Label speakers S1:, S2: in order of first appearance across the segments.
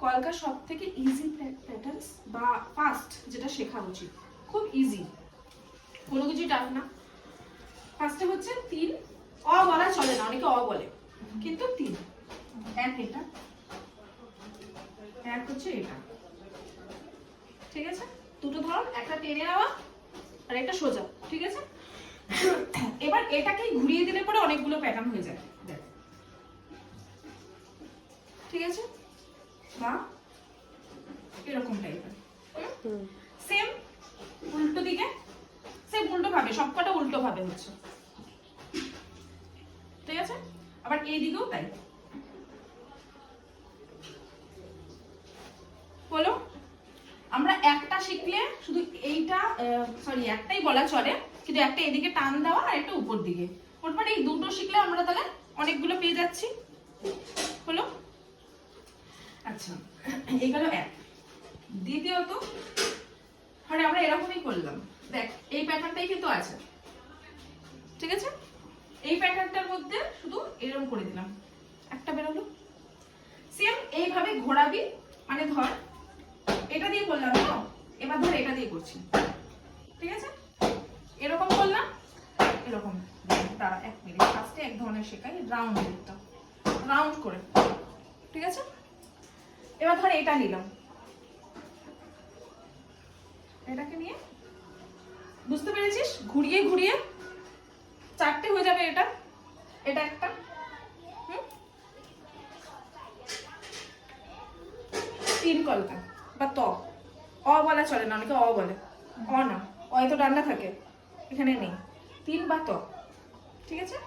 S1: কলকার সব থেকে easy pattern বা ফাস্ট যেটা শেখা উচিত, খুব ইজি, কোনো কিছু টাফ না। ফার্স্টে হচ্ছে 3, অ বলা চলে না, অনেকে অ বলে, কিন্তু 3, এক এটা, এক হচ্ছে এটা, ঠিক আছে? দুটো ধরন, একটা টেনে নেওয়া আর একটা সোজা, ঠিক আছে? এবার এটাকে ঘুরিয়ে দিলে পরে অনেকগুলো প্যাটার্ন হয়ে যায়, দেখ, ঠিক আছে? বা এরকম টাইপের, সেম উল্টো দিকে, সেম উল্টো ভাবে, সবকটা উল্টো ভাবে হচ্ছে, ঠিক আছে? আবার এই দিকেও তাই বলো। আমরা একটা শিখলে শুধু এইটা, সরি একটাই বলা চলে, কিন্তু একটা এদিকে টান দেওয়া আর একটা উপর দিকে, মোটমাট এই দুটো শিখলে আমরা তাহলে অনেকগুলো পেয়ে যাচ্ছি, হলো? আচ্ছা, এই গেল এক। দ্বিতীয়ত মানে আমরা এরকমই করলাম, দেখ এই প্যাটার্নটাই কিন্তু আছে, ঠিক আছে? এই প্যাটার্নটার মধ্যে শুধু এরকম করে দিলাম, একটা বেরোলো। সেম এইভাবে ঘোরাবি, মানে ধর এটা দিয়ে করলাম তো, এবার ধর এটা দিয়ে করছি, ঠিক আছে? এরকম করলাম, এরকম, দাঁড়া 1 মিনিট, ফার্স্টে এক ধরনের শেখাই, রাউন্ড দিকটা, রাউন্ড করে, ঠিক আছে? এবার ধর এটা নিলাম, এটাকে নিয়ে, বুঝতে পেরেছিস? ঘুরিয়ে ঘুরিয়ে 4টে হয়ে যাবে, এটা এটা একটা, 3 কলকা বা ত, অ বলা চলে না, অনেকে অ বলে, অ না, অ তো ডান্ডা থাকে, এখানে নেই, 3 বা ত, ঠিক আছে?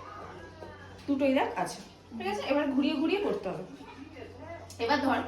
S1: দুটোই দেখ আছে, ঠিক আছে? এবার ঘুরিয়ে ঘুরিয়ে করতে হবে। এবার ধর